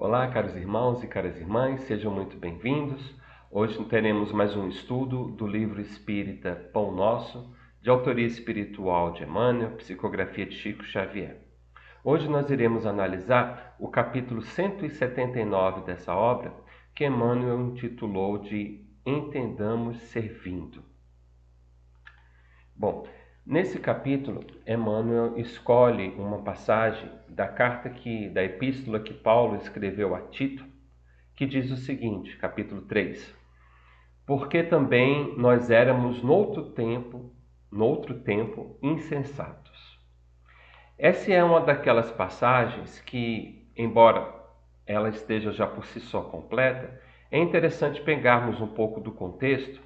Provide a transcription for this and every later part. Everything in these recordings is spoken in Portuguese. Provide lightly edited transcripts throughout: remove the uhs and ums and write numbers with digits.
Olá, caros irmãos e caras irmãs, sejam muito bem-vindos. Hoje teremos mais um estudo do livro espírita Pão Nosso, de autoria espiritual de Emmanuel, psicografia de Chico Xavier. Hoje nós iremos analisar o capítulo 179 dessa obra, que Emmanuel intitulou de Entendamos Servindo. Bom, nesse capítulo, Emmanuel escolhe uma passagem da epístola que Paulo escreveu a Tito, que diz o seguinte, capítulo 3: Porque também nós éramos noutro tempo insensatos. Essa é uma daquelas passagens que, embora ela esteja já por si só completa, é interessante pegarmos um pouco do contexto,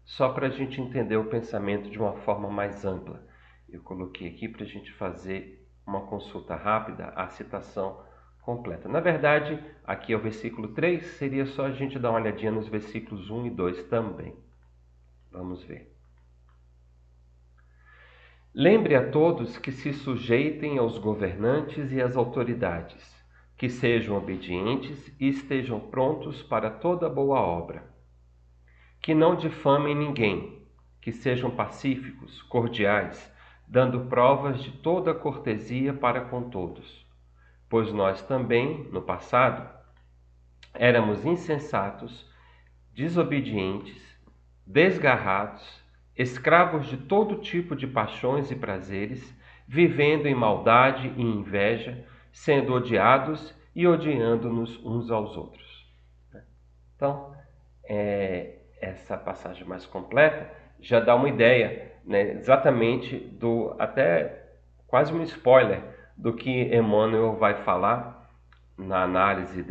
só para a gente entender o pensamento de uma forma mais ampla. Eu coloquei aqui para a gente fazer uma consulta rápida, a citação completa. Na verdade, aqui é o versículo 3, seria só a gente dar uma olhadinha nos versículos 1 e 2 também. Vamos ver. Lembre a todos que se sujeitem aos governantes e às autoridades, que sejam obedientes e estejam prontos para toda boa obra. Que não difamem ninguém, que sejam pacíficos, cordiais, dando provas de toda cortesia para com todos. Pois nós também, no passado, éramos insensatos, desobedientes, desgarrados, escravos de todo tipo de paixões e prazeres, vivendo em maldade e inveja, sendo odiados e odiando-nos uns aos outros. Então, essa passagem mais completa já dá uma ideia, né, exatamente até quase um spoiler do que Emmanuel vai falar na análise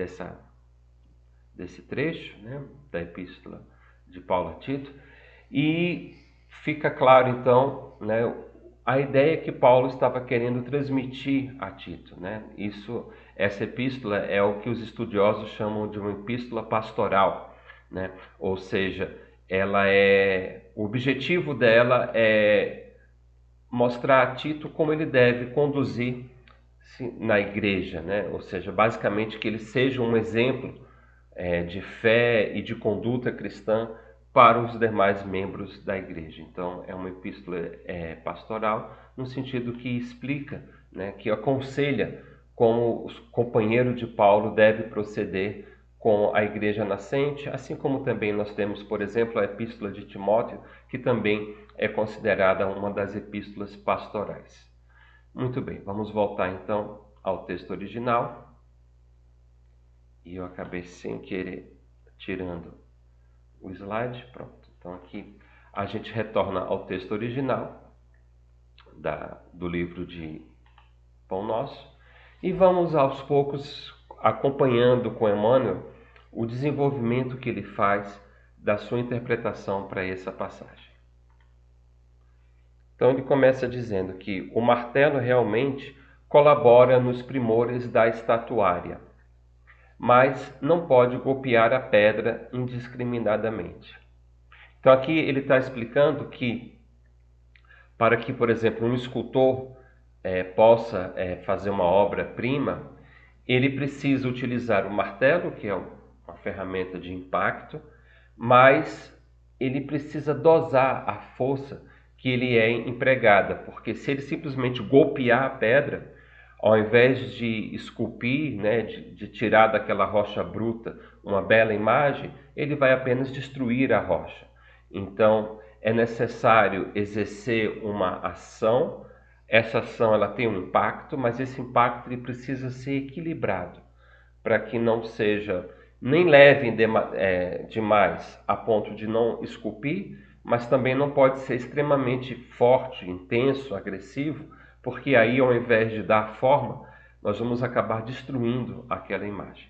desse trecho, né, da epístola de Paulo a Tito, e fica claro então, né, a ideia que Paulo estava querendo transmitir a Tito, né? Essa epístola é o que os estudiosos chamam de uma epístola pastoral, né? Ou seja, o objetivo dela é mostrar a Tito como ele deve conduzir-se na igreja, né? Ou seja, basicamente que ele seja um exemplo de fé e de conduta cristã para os demais membros da igreja. Então, é uma epístola pastoral, no sentido que explica, né, que aconselha como o companheiro de Paulo deve proceder com a igreja nascente, assim como também nós temos, por exemplo, a epístola de Timóteo, que também é considerada uma das epístolas pastorais. Muito bem, vamos voltar então ao texto original. E eu acabei sem querer tirando o slide. Pronto. Então aqui a gente retorna ao texto original do livro de Pão Nosso e vamos aos poucos acompanhando com Emmanuel o desenvolvimento que ele faz da sua interpretação para essa passagem. Então ele começa dizendo que o martelo realmente colabora nos primores da estatuária, mas não pode golpear a pedra indiscriminadamente. Então aqui ele está explicando que para que, por exemplo, um escultor possa fazer uma obra-prima, ele precisa utilizar o martelo, que é uma ferramenta de impacto, mas ele precisa dosar a força que ele é empregada, porque se ele simplesmente golpear a pedra, ao invés de esculpir, né, de tirar daquela rocha bruta uma bela imagem, ele vai apenas destruir a rocha. Então, é necessário exercer uma ação. Essa ação ela tem um impacto, mas esse impacto ele precisa ser equilibrado, para que não seja nem leve demais a ponto de não esculpir, mas também não pode ser extremamente forte, intenso, agressivo, porque aí, ao invés de dar forma, nós vamos acabar destruindo aquela imagem.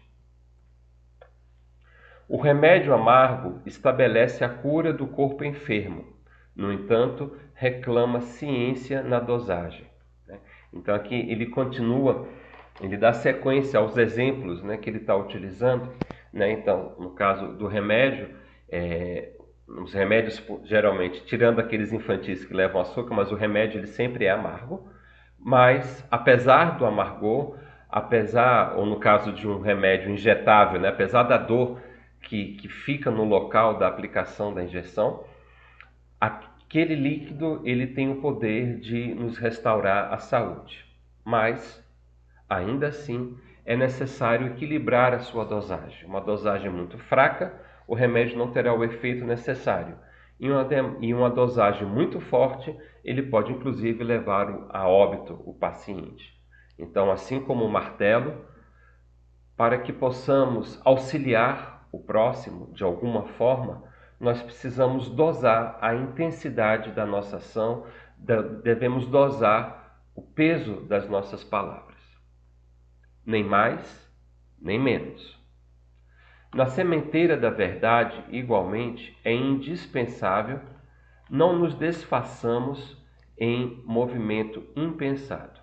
O remédio amargo estabelece a cura do corpo enfermo. No entanto, reclama ciência na dosagem. Então aqui ele continua, ele dá sequência aos exemplos, né, que ele está utilizando. Então, no caso do remédio, os remédios geralmente, tirando aqueles infantis que levam açúcar, mas o remédio ele sempre é amargo. Mas, apesar do amargor, apesar, ou no caso de um remédio injetável, né, apesar da dor que fica no local da aplicação da injeção, aquele líquido ele tem o poder de nos restaurar a saúde. Mas, ainda assim, é necessário equilibrar a sua dosagem. Uma dosagem muito fraca, o remédio não terá o efeito necessário. Em uma dosagem muito forte, ele pode inclusive levar a óbito o paciente. Então, assim como o martelo, para que possamos auxiliar o próximo de alguma forma, nós precisamos dosar a intensidade da nossa ação, devemos dosar o peso das nossas palavras. Nem mais, nem menos. Na sementeira da verdade, igualmente, é indispensável não nos desfaçamos em movimento impensado.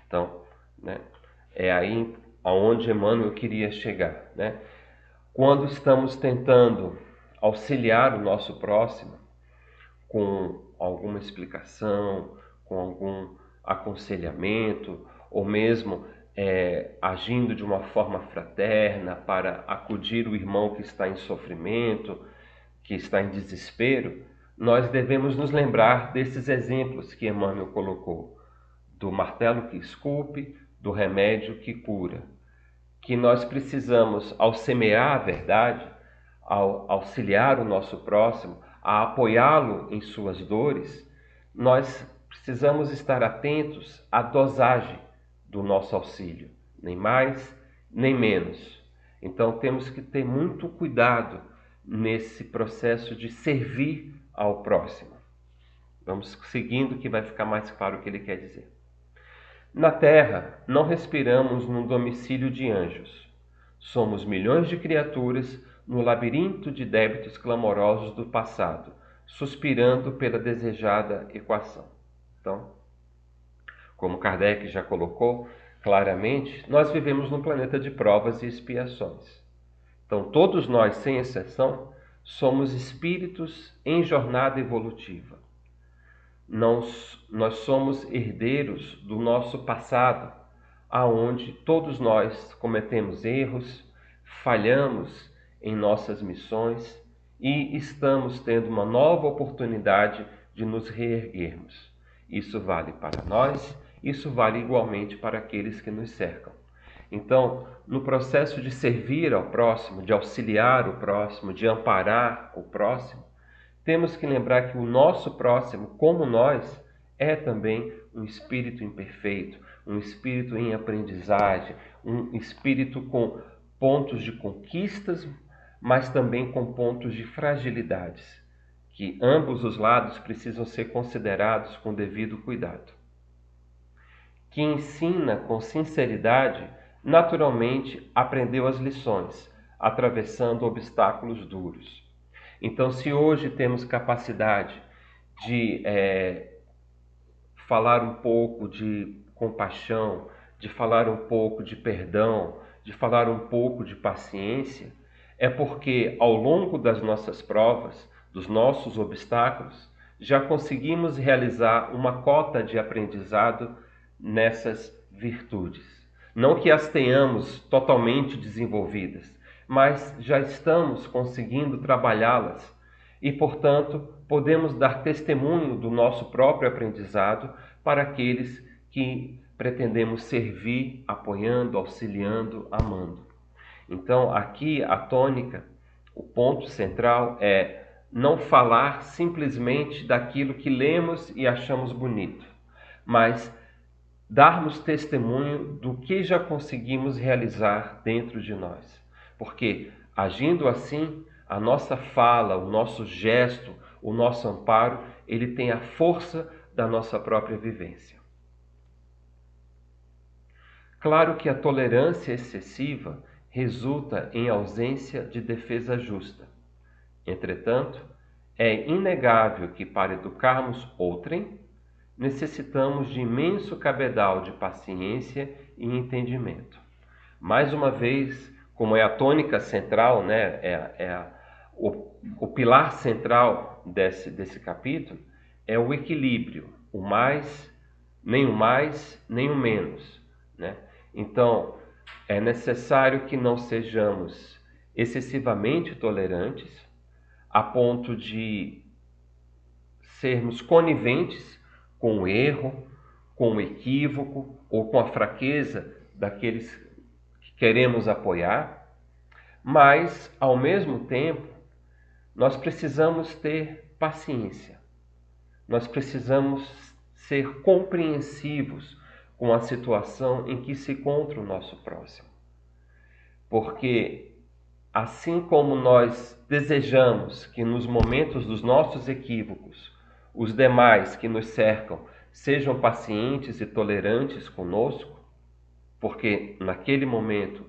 Então, né, é aí aonde Emmanuel queria chegar, né? Quando estamos tentando auxiliar o nosso próximo com alguma explicação, com algum aconselhamento, ou mesmo agindo de uma forma fraterna para acudir o irmão que está em sofrimento, que está em desespero, nós devemos nos lembrar desses exemplos que Emmanuel colocou, do martelo que esculpe, do remédio que cura, que nós precisamos, ao semear a verdade, ao auxiliar o nosso próximo, a apoiá-lo em suas dores, nós precisamos estar atentos à dosagem do nosso auxílio, nem mais, nem menos. Então temos que ter muito cuidado nesse processo de servir ao próximo. Vamos seguindo que vai ficar mais claro o que ele quer dizer. Na Terra, não respiramos num domicílio de anjos. Somos milhões de criaturas no labirinto de débitos clamorosos do passado, suspirando pela desejada equação. Então, como Kardec já colocou claramente, nós vivemos num planeta de provas e expiações. Então, todos nós, sem exceção, somos espíritos em jornada evolutiva. Nós somos herdeiros do nosso passado, aonde todos nós cometemos erros, falhamos em nossas missões e estamos tendo uma nova oportunidade de nos reerguermos. Isso vale para nós, isso vale igualmente para aqueles que nos cercam. Então, no processo de servir ao próximo, de auxiliar o próximo, de amparar o próximo, temos que lembrar que o nosso próximo, como nós, é também um espírito imperfeito, um espírito em aprendizagem, um espírito com pontos de conquistas, mas também com pontos de fragilidades, que ambos os lados precisam ser considerados com devido cuidado. Que ensina com sinceridade, naturalmente aprendeu as lições, atravessando obstáculos duros. Então, se hoje temos capacidade de falar um pouco de compaixão, de falar um pouco de perdão, de falar um pouco de paciência, é porque ao longo das nossas provas, dos nossos obstáculos, já conseguimos realizar uma cota de aprendizado nessas virtudes. Não que as tenhamos totalmente desenvolvidas, mas já estamos conseguindo trabalhá-las e, portanto, podemos dar testemunho do nosso próprio aprendizado para aqueles que pretendemos servir, apoiando, auxiliando, amando. Então, aqui a tônica, o ponto central é não falar simplesmente daquilo que lemos e achamos bonito, mas darmos testemunho do que já conseguimos realizar dentro de nós. Porque, agindo assim, a nossa fala, o nosso gesto, o nosso amparo, ele tem a força da nossa própria vivência. Claro que a tolerância excessiva resulta em ausência de defesa justa. Entretanto, é inegável que para educarmos outrem, necessitamos de imenso cabedal de paciência e entendimento. Mais uma vez, como é a tônica central, né, o pilar central desse capítulo, é o equilíbrio, nem o mais, nem o menos, né? Então, é necessário que não sejamos excessivamente tolerantes, a ponto de sermos coniventes com o erro, com o equívoco ou com a fraqueza daqueles que queremos apoiar, mas, ao mesmo tempo, nós precisamos ter paciência. Nós precisamos ser compreensivos com a situação em que se encontra o nosso próximo. Porque, assim como nós desejamos que nos momentos dos nossos equívocos, os demais que nos cercam sejam pacientes e tolerantes conosco, porque naquele momento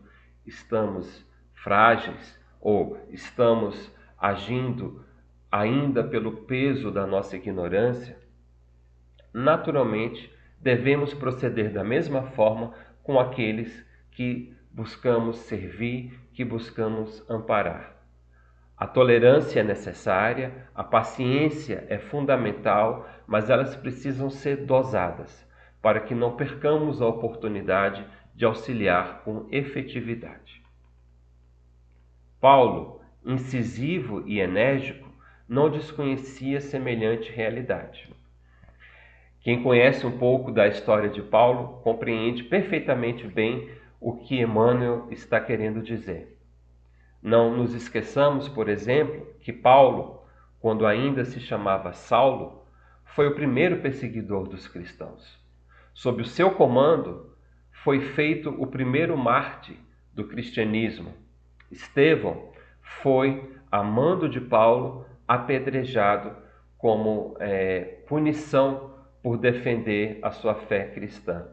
estamos frágeis ou estamos agindo ainda pelo peso da nossa ignorância, naturalmente devemos proceder da mesma forma com aqueles que buscamos servir, que buscamos amparar. A tolerância é necessária, a paciência é fundamental, mas elas precisam ser dosadas para que não percamos a oportunidade de auxiliar com efetividade. Paulo, incisivo e enérgico, não desconhecia semelhante realidade. Quem conhece um pouco da história de Paulo compreende perfeitamente bem o que Emmanuel está querendo dizer. Não nos esqueçamos, por exemplo, que Paulo, quando ainda se chamava Saulo, foi o primeiro perseguidor dos cristãos. Sob o seu comando, foi feito o primeiro mártir do cristianismo. Estevão foi, a mando de Paulo, apedrejado como punição por defender a sua fé cristã.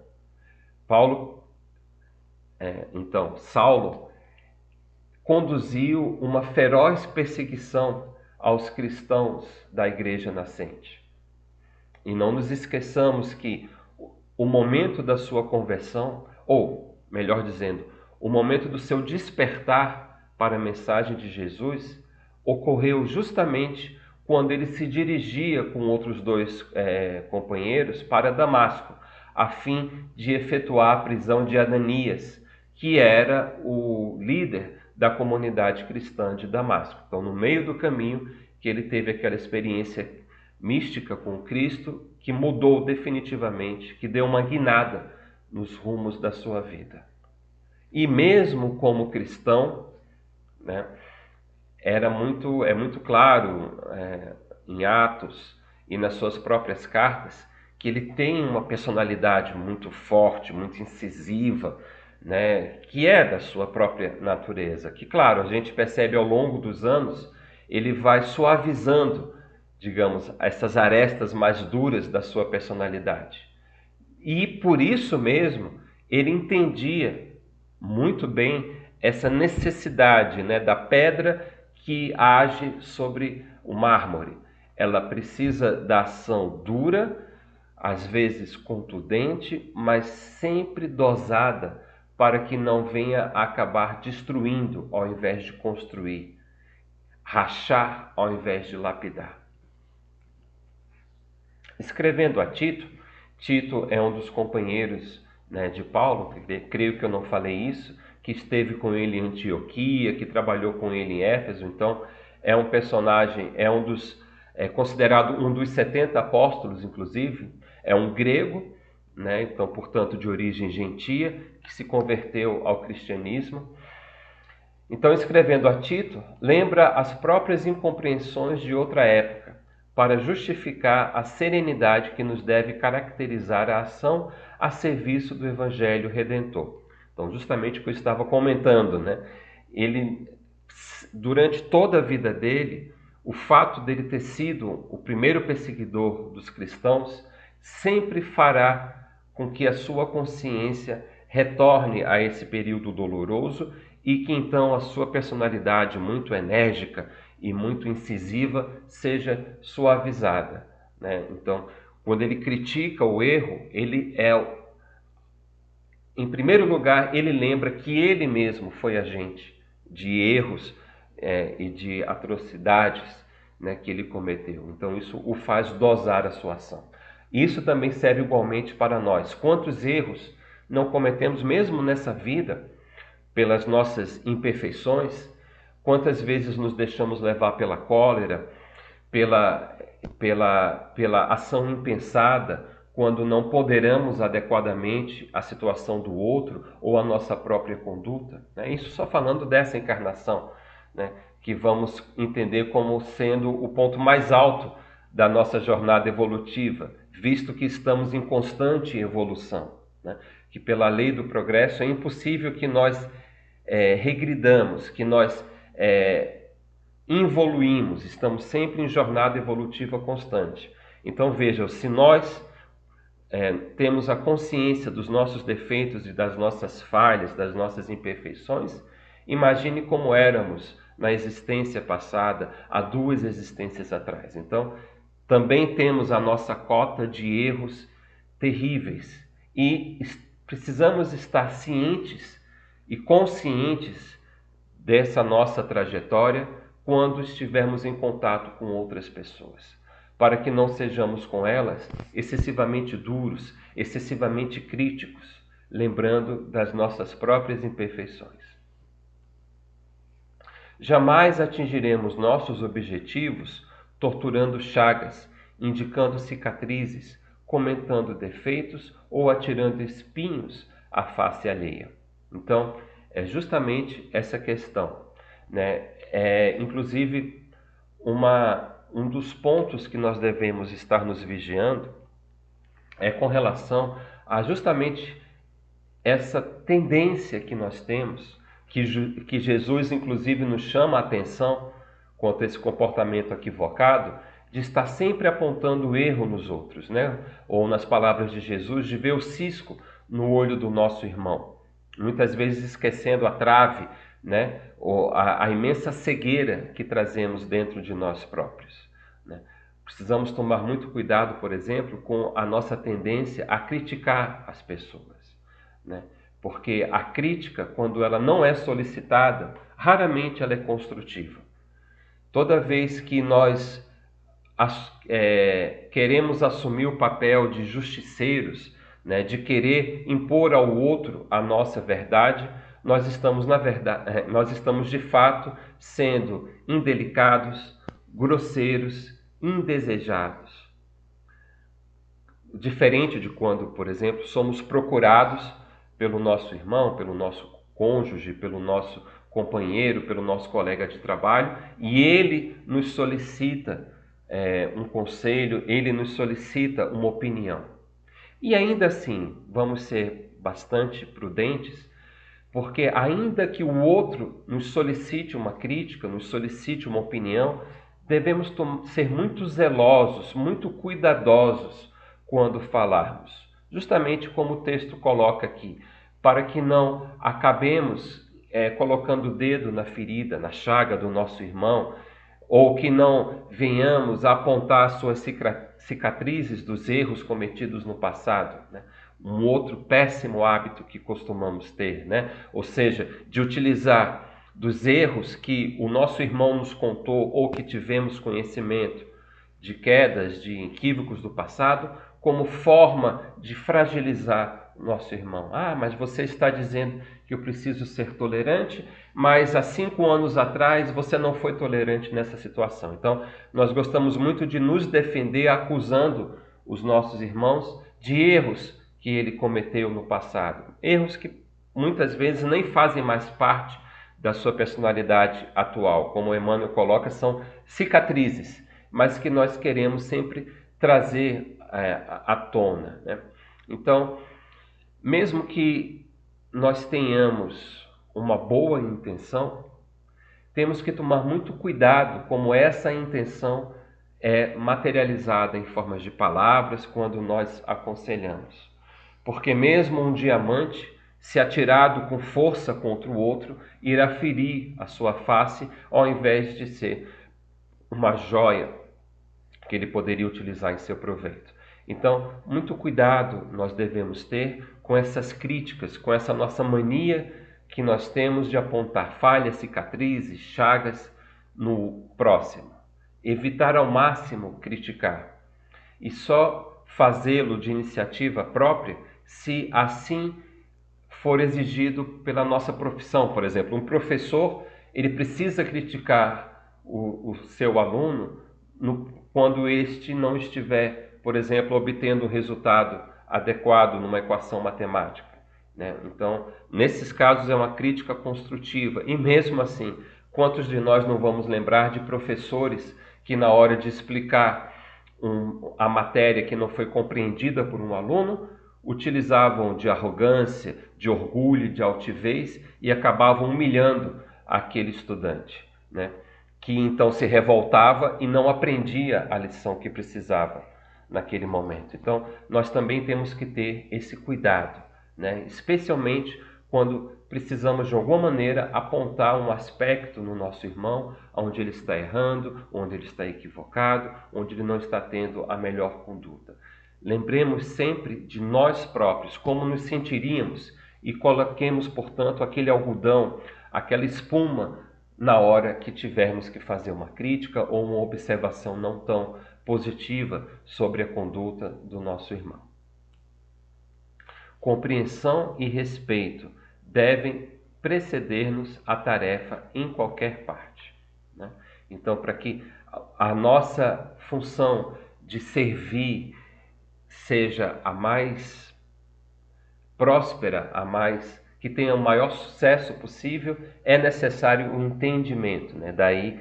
Saulo conduziu uma feroz perseguição aos cristãos da igreja nascente. E não nos esqueçamos que o momento da sua conversão, ou, melhor dizendo, o momento do seu despertar para a mensagem de Jesus, ocorreu justamente quando ele se dirigia com outros dois companheiros para Damasco, a fim de efetuar a prisão de Ananias, que era o líder da comunidade cristã de Damasco. Então, no meio do caminho, que ele teve aquela experiência mística com Cristo, que mudou definitivamente, que deu uma guinada nos rumos da sua vida. E mesmo como cristão, né, é muito claro em Atos e nas suas próprias cartas, que ele tem uma personalidade muito forte, muito incisiva, né, que é da sua própria natureza, que, claro, a gente percebe ao longo dos anos, ele vai suavizando, digamos, essas arestas mais duras da sua personalidade. E por isso mesmo, ele entendia muito bem essa necessidade, né, da pedra que age sobre o mármore. Ela precisa da ação dura, às vezes contundente, mas sempre dosada, para que não venha a acabar destruindo ao invés de construir, rachar ao invés de lapidar. Escrevendo a Tito, Tito é um dos companheiros, né, de Paulo, creio que eu não falei isso, que esteve com ele em Antioquia, que trabalhou com ele em Éfeso. Então é um personagem, considerado um dos 70 apóstolos, inclusive, é um grego, né? Então, portanto, de origem gentia, que se converteu ao cristianismo. Então, escrevendo a Tito, lembra as próprias incompreensões de outra época, para justificar a serenidade que nos deve caracterizar a ação a serviço do Evangelho Redentor. Então, justamente o que eu estava comentando, né? Ele, durante toda a vida dele, o fato dele ter sido o primeiro perseguidor dos cristãos sempre fará com que a sua consciência retorne a esse período doloroso e que então a sua personalidade muito enérgica e muito incisiva seja suavizada, né? Então, quando ele critica o erro, em primeiro lugar, ele lembra que ele mesmo foi agente de erros e de atrocidades, né, que ele cometeu. Então, isso o faz dosar a sua ação. Isso também serve igualmente para nós. Quantos erros não cometemos mesmo nessa vida, pelas nossas imperfeições? Quantas vezes nos deixamos levar pela cólera, pela ação impensada, quando não ponderamos adequadamente a situação do outro ou a nossa própria conduta? Isso só falando dessa encarnação, né, que vamos entender como sendo o ponto mais alto da nossa jornada evolutiva, visto que estamos em constante evolução, né, que pela lei do progresso é impossível que nós regridamos, que nós evoluímos, estamos sempre em jornada evolutiva constante. Então vejam, se nós temos a consciência dos nossos defeitos e das nossas falhas, das nossas imperfeições, imagine como éramos na existência passada, há 2 existências atrás. Então, também temos a nossa cota de erros terríveis e precisamos estar cientes e conscientes dessa nossa trajetória quando estivermos em contato com outras pessoas, para que não sejamos com elas excessivamente duros, excessivamente críticos, lembrando das nossas próprias imperfeições. Jamais atingiremos nossos objetivos torturando chagas, indicando cicatrizes, comentando defeitos ou atirando espinhos à face alheia. Então, é justamente essa questão, né? Inclusive, um dos pontos que nós devemos estar nos vigiando é com relação a justamente essa tendência que nós temos, que Jesus inclusive nos chama a atenção quanto a esse comportamento equivocado, de estar sempre apontando o erro nos outros, né? Ou nas palavras de Jesus, de ver o cisco no olho do nosso irmão. Muitas vezes esquecendo a trave, né? Ou a imensa cegueira que trazemos dentro de nós próprios, né? Precisamos tomar muito cuidado, por exemplo, com a nossa tendência a criticar as pessoas, né? Porque a crítica, quando ela não é solicitada, raramente ela é construtiva. Toda vez que nós queremos assumir o papel de justiceiros, né, de querer impor ao outro a nossa verdade, nós estamos de fato sendo indelicados, grosseiros, indesejados. Diferente de quando, por exemplo, somos procurados pelo nosso irmão, pelo nosso cônjuge, pelo nosso companheiro, pelo nosso colega de trabalho, e ele nos solicita um conselho, ele nos solicita uma opinião. E ainda assim, vamos ser bastante prudentes, porque ainda que o outro nos solicite uma crítica, nos solicite uma opinião, devemos ser muito zelosos, muito cuidadosos quando falarmos. Justamente como o texto coloca aqui, para que não acabemos colocando o dedo na ferida, na chaga do nosso irmão, ou que não venhamos a apontar as suas cicatrizes dos erros cometidos no passado, né? Um outro péssimo hábito que costumamos ter, né? Ou seja, de utilizar dos erros que o nosso irmão nos contou ou que tivemos conhecimento, de quedas, de equívocos do passado, como forma de fragilizar o nosso irmão. Ah, mas você está dizendo que eu preciso ser tolerante, mas há 5 anos atrás você não foi tolerante nessa situação. Então, nós gostamos muito de nos defender acusando os nossos irmãos de erros que ele cometeu no passado. Erros que muitas vezes nem fazem mais parte da sua personalidade atual. Como Emmanuel coloca, são cicatrizes, mas que nós queremos sempre trazer à tona, né? Então, mesmo que nós tenhamos uma boa intenção, temos que tomar muito cuidado como essa intenção é materializada em formas de palavras quando nós aconselhamos. Porque mesmo um diamante, se atirado com força contra o outro, irá ferir a sua face ao invés de ser uma joia que ele poderia utilizar em seu proveito. Então, muito cuidado nós devemos ter com essas críticas, com essa nossa mania que nós temos de apontar falhas, cicatrizes, chagas no próximo. Evitar ao máximo criticar e só fazê-lo de iniciativa própria se assim for exigido pela nossa profissão. Por exemplo, um professor, ele precisa criticar o seu aluno quando este não estiver, por exemplo, obtendo um resultado adequado numa equação matemática, né? Então, nesses casos é uma crítica construtiva. E mesmo assim, quantos de nós não vamos lembrar de professores que na hora de explicar a matéria que não foi compreendida por um aluno, utilizavam de arrogância, de orgulho, de altivez e acabavam humilhando aquele estudante, né? Que então se revoltava e não aprendia a lição que precisava naquele momento. Então, nós também temos que ter esse cuidado, né? Especialmente quando precisamos de alguma maneira apontar um aspecto no nosso irmão, onde ele está errando, onde ele está equivocado, onde ele não está tendo a melhor conduta. Lembremos sempre de nós próprios, como nos sentiríamos, e coloquemos, portanto, aquele algodão, aquela espuma na hora que tivermos que fazer uma crítica ou uma observação não tão positiva sobre a conduta do nosso irmão. Compreensão e respeito devem preceder-nos a tarefa em qualquer parte, né? Então, para que a nossa função de servir seja a mais próspera, a mais que tenha o maior sucesso possível, é necessário o entendimento, né? Daí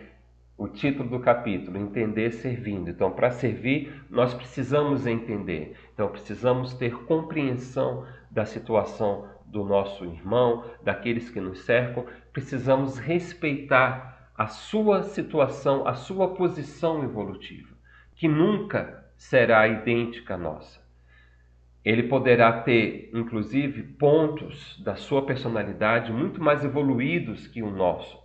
o título do capítulo, Entender Servindo. Então, para servir, nós precisamos entender. Então, precisamos ter compreensão da situação do nosso irmão, daqueles que nos cercam. Precisamos respeitar a sua situação, a sua posição evolutiva, que nunca será idêntica à nossa. Ele poderá ter, inclusive, pontos da sua personalidade muito mais evoluídos que o nosso.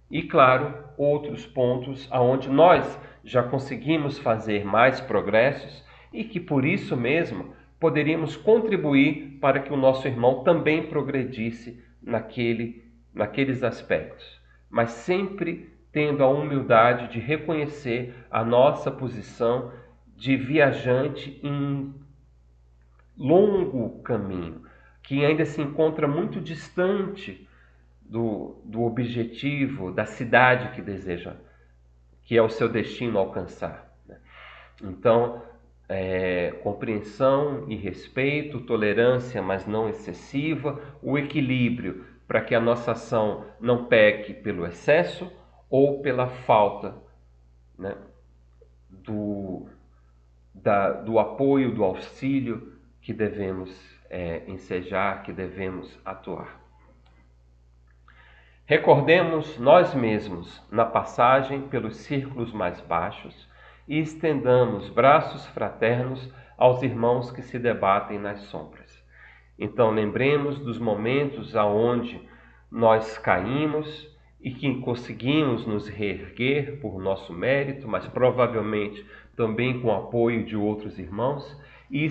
E, claro, outros pontos aonde nós já conseguimos fazer mais progressos e que, por isso mesmo, poderíamos contribuir para que o nosso irmão também progredisse naqueles aspectos. Mas sempre tendo a humildade de reconhecer a nossa posição de viajante em longo caminho, que ainda se encontra muito distante do objetivo, da cidade que deseja, que é o seu destino alcançar, né? Então, compreensão e respeito, tolerância, mas não excessiva, o equilíbrio para que a nossa ação não peque pelo excesso ou pela falta, né, do apoio, do auxílio que devemos ensejar, que devemos atuar. Recordemos nós mesmos na passagem pelos círculos mais baixos e estendamos braços fraternos aos irmãos que se debatem nas sombras. Então lembremos dos momentos aonde nós caímos e que conseguimos nos reerguer por nosso mérito, mas provavelmente também com o apoio de outros irmãos, e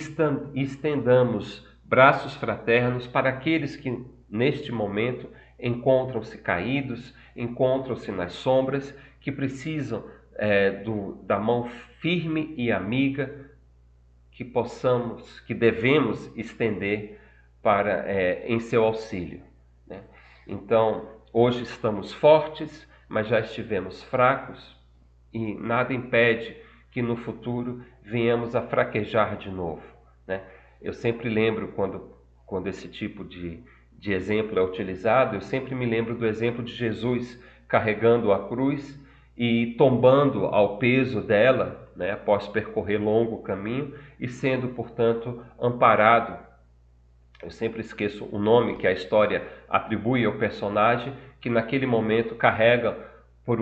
estendamos braços fraternos para aqueles que neste momento encontram-se caídos, encontram-se nas sombras, que precisam da mão firme e amiga que devemos estender em seu auxílio, né? Então, hoje estamos fortes, mas já estivemos fracos e nada impede que no futuro venhamos a fraquejar de novo, né? Eu sempre lembro quando esse tipo de exemplo é utilizado, eu sempre me lembro do exemplo de Jesus carregando a cruz e tombando ao peso dela, né, após percorrer longo caminho e sendo, portanto, amparado. Eu sempre esqueço o nome que a história atribui ao personagem, que naquele momento carrega por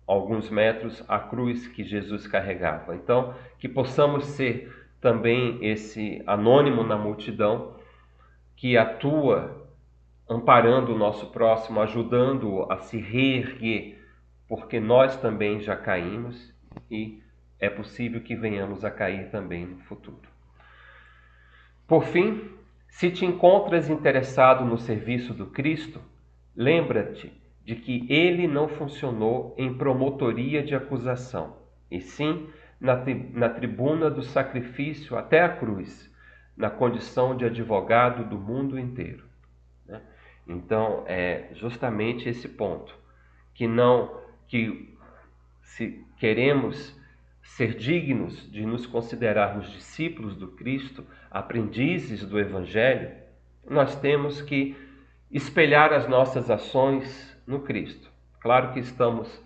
alguns metros a cruz que Jesus carregava. Então, que possamos ser também esse anônimo na multidão que atua amparando o nosso próximo, ajudando-o a se reerguer, porque nós também já caímos e é possível que venhamos a cair também no futuro. Por fim, se te encontras interessado no serviço do Cristo, lembra-te de que ele não funcionou em promotoria de acusação, e sim na tribuna do sacrifício até a cruz, na condição de advogado do mundo inteiro. Então, é justamente esse ponto, que não, que se queremos ser dignos de nos considerarmos discípulos do Cristo, aprendizes do Evangelho, nós temos que espelhar as nossas ações no Cristo. Claro que estamos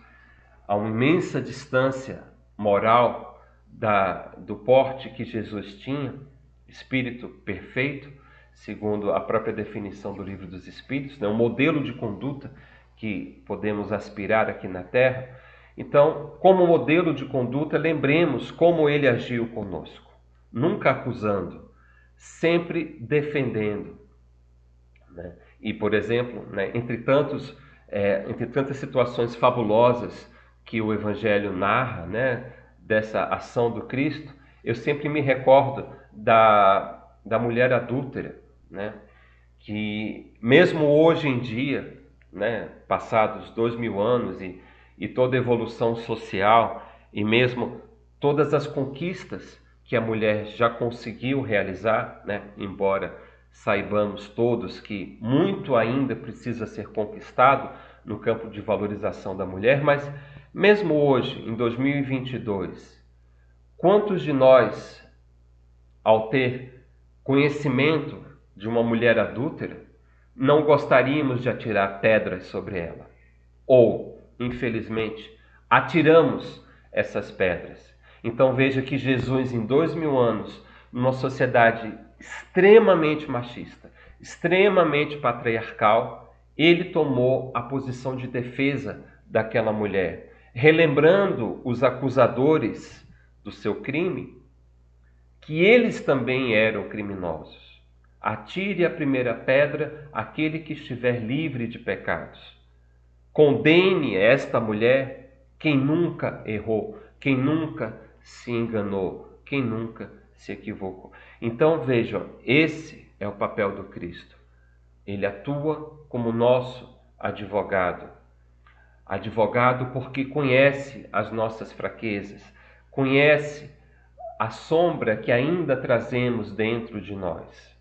a uma imensa distância moral do porte que Jesus tinha, espírito perfeito, segundo a própria definição do Livro dos Espíritos, um modelo de conduta que podemos aspirar aqui na Terra. Então, como modelo de conduta, lembremos como ele agiu conosco, nunca acusando, sempre defendendo, né? E, por exemplo, né, entre tantas situações fabulosas que o Evangelho narra, né, dessa ação do Cristo, eu sempre me recordo da mulher adúltera, né, que mesmo hoje em dia, né, passados 2000 anos e toda a evolução social e mesmo todas as conquistas que a mulher já conseguiu realizar, né, embora saibamos todos que muito ainda precisa ser conquistado no campo de valorização da mulher, mas mesmo hoje, em 2022, quantos de nós, ao ter conhecimento de uma mulher adúltera, não gostaríamos de atirar pedras sobre ela? Ou, infelizmente, atiramos essas pedras. Então veja que Jesus, em 2000 anos, numa sociedade extremamente machista, extremamente patriarcal, ele tomou a posição de defesa daquela mulher, relembrando os acusadores do seu crime, que eles também eram criminosos. Atire a primeira pedra aquele que estiver livre de pecados. Condene esta mulher, quem nunca errou, quem nunca se enganou, quem nunca se equivocou. Então vejam, esse é o papel do Cristo. Ele atua como nosso advogado. Advogado porque conhece as nossas fraquezas, conhece a sombra que ainda trazemos dentro de nós.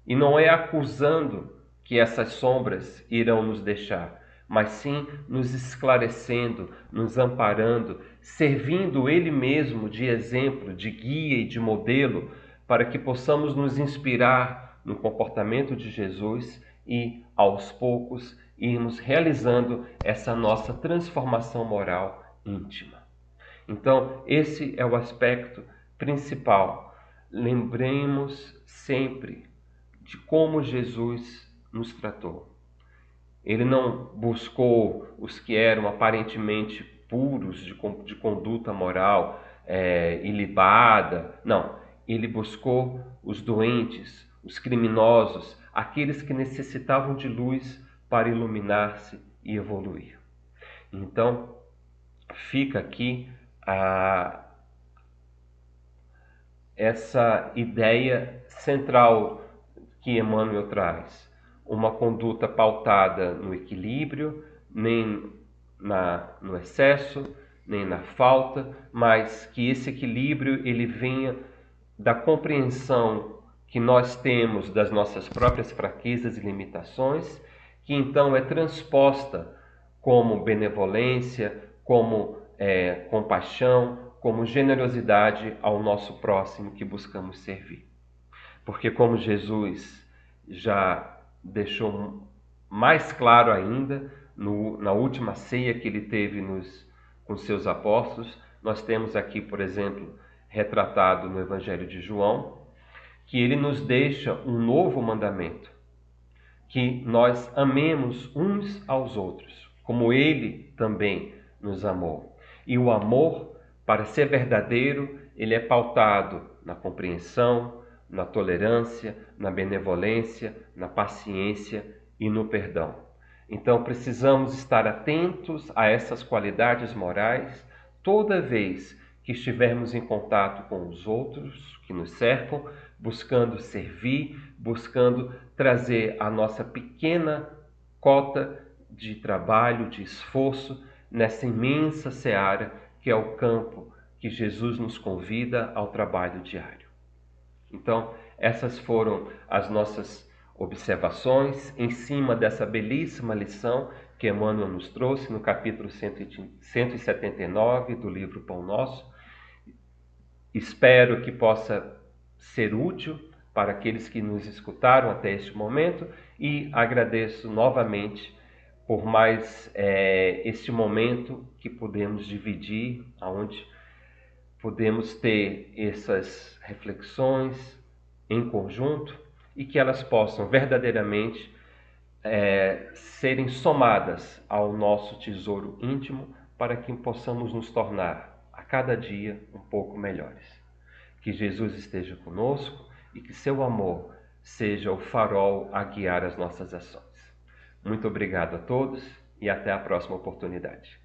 E não é acusando que essas sombras irão nos deixar, mas sim nos esclarecendo, nos amparando, servindo Ele mesmo de exemplo, de guia e de modelo, para que possamos nos inspirar no comportamento de Jesus e, aos poucos, irmos realizando essa nossa transformação moral íntima. Então, esse é o aspecto principal. Lembremos sempre de como Jesus nos tratou. Ele não buscou os que eram aparentemente puros de conduta moral ilibada. Não, ele buscou os doentes, os criminosos, aqueles que necessitavam de luz para iluminar-se e evoluir. Então, fica aqui essa ideia central que Emmanuel traz. Uma conduta pautada no equilíbrio, nem no excesso, nem na falta, mas que esse equilíbrio ele venha da compreensão que nós temos das nossas próprias fraquezas e limitações, que então é transposta como benevolência, como compaixão, como generosidade ao nosso próximo que buscamos servir. Porque como Jesus já deixou mais claro ainda na última ceia que ele teve com seus apóstolos, nós temos aqui, por exemplo, retratado no Evangelho de João, que ele nos deixa um novo mandamento, que nós amemos uns aos outros, como ele também nos amou. E o amor, para ser verdadeiro, ele é pautado na compreensão, na tolerância, na benevolência, na paciência e no perdão. Então precisamos estar atentos a essas qualidades morais toda vez que estivermos em contato com os outros que nos cercam, buscando servir, buscando trazer a nossa pequena cota de trabalho, de esforço nessa imensa seara que é o campo que Jesus nos convida ao trabalho diário. Então, essas foram as nossas observações em cima dessa belíssima lição que Emmanuel nos trouxe no capítulo 179 do livro Pão Nosso. Espero que possa ser útil para aqueles que nos escutaram até este momento e agradeço novamente por mais este momento que podemos dividir, onde podemos ter essas reflexões em conjunto e que elas possam verdadeiramente serem somadas ao nosso tesouro íntimo para que possamos nos tornar a cada dia um pouco melhores. Que Jesus esteja conosco e que seu amor seja o farol a guiar as nossas ações. Muito obrigado a todos e até a próxima oportunidade.